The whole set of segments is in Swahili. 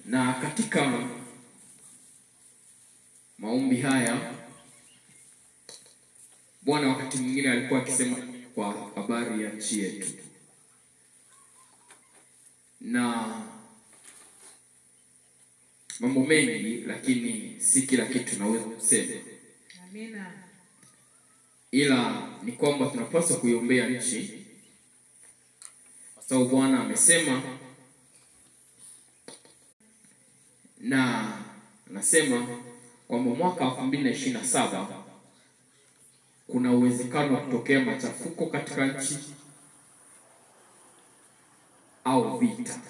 Na katika maombi haya Bwana wakati mwingine alikuwa akisema kwa habari ya nchi yetu, na mambo mengi, lakini si kila kitu naweza kusema. Amina. Ila ni kwamba tunapaswa kuiombea nchi, kwa sababu Bwana amesema, na anasema kwamba mwaka 2027 kuna uwezekano wa kutokea machafuko katika nchi au vita,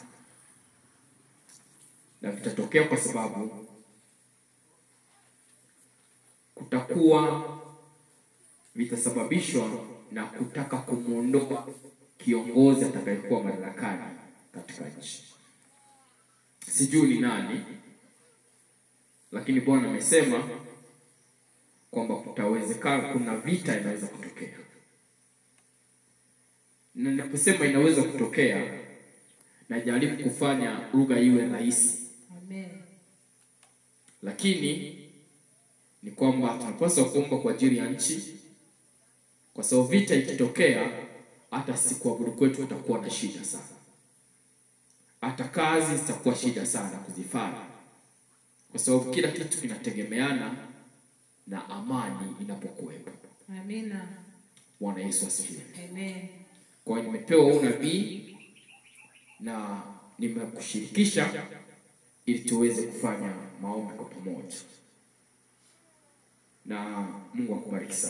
na vitatokea kwa sababu vitasababishwa na kutaka kumuondoa kiongozi atakayekuwa madarakani katika nchi. Sijui ni nani, lakini Bwana amesema kwamba kutawezekana, kuna vita inaweza kutokea. Na ninaposema inaweza kutokea, najaribu kufanya lugha iwe rahisi. Amen. Lakini ni kwamba tunapaswa kuomba kwa ajili ya nchi, kwa sababu vita ikitokea, hata kuabudu kwetu tutakuwa na shida sana. Hata kazi zitakuwa shida sana kuzifanya, kwa sababu kila kitu kinategemeana na amani inapokuwepo. Amina. Bwana Yesu asifiwe. Amen. Kwa hiyo nimepewa unabii na nimekushirikisha ili tuweze kufanya maombi kwa pamoja. Na Mungu akubariki sana.